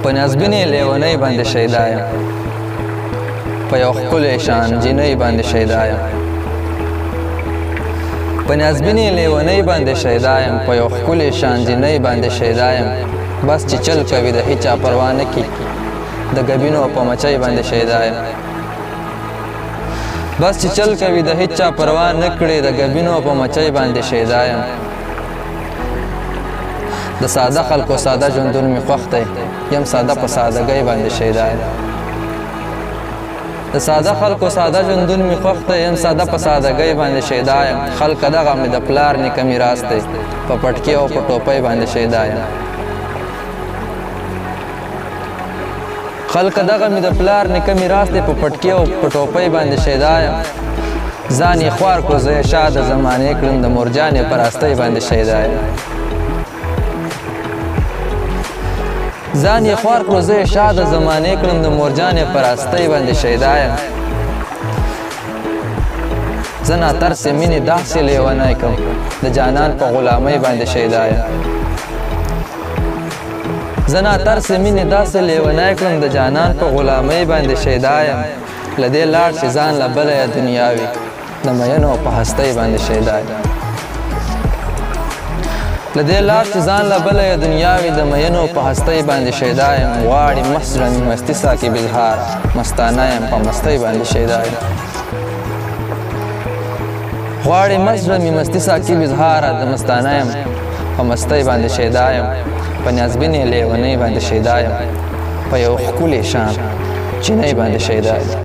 په نیازبینې لیونۍ باندې شیدا یم په یو ښکلی شان جینۍ باندې شیدا یم په نیازبینې لیونۍ باندې شیدا یم په یو ښکلی شان جینۍ باندې شیدا یم بس چې چل کوي د هیچا پروا نه کي د ګبینو په مچۍ باندې شیدا یم بس چې چل کوي د هیچا پروا نه کړي د ګبینو په مچۍ باندې شیدا یم د ساده خلکو ساده ژوندون مې خوښ دی یم ساده په سادګۍ باندې شیدا یم د ساده خلکو ساده ژوندون مې خوښ دی یم ساده په سادګۍ باندې شیدا یم خلکه دغه مې د پلار نیکه میراث دی په پټکي او په ټوپۍ باندې شیدا یم خلکه دغه مې د پلار نیکه میراث دی په پټکي او په ټوپۍ باندې شیدا یم ځان یې خوار کړو زه یې شا د زمانې کړم د مورجانې په راستۍ باندې شیدا یم ځان یې خوار کړو زه یې شا د زمانې کړم د مورجانې په راستۍ باندې شیدا یم زه ناترسې مینې داسې لیونی کړم د جانان په غلامۍ باندې شیدا یم زه ناترسې مینې داسې لیونی کړم د جانان په غلامۍ باندې شیدا یم له دې لاړ چې ځان له بله یې دنیا وي د مینو په هستۍ باندې شیدا یم له دې لاړ چې ځان له بله یې دنیا وي د مینو په هستۍ باندې شیدا یم غواړي مست زړه مې مستي ساکي بظهار مستانه یم په مستۍ باندې شیدا یم غواړي مست زړه مې مستي ساکي بظهاره د مستانه یم په مستۍ باندې شیدا یم په نیازبینې لیونۍ باندې شیدا یم په یو ښکلي شان چینۍ باندې شیدا یم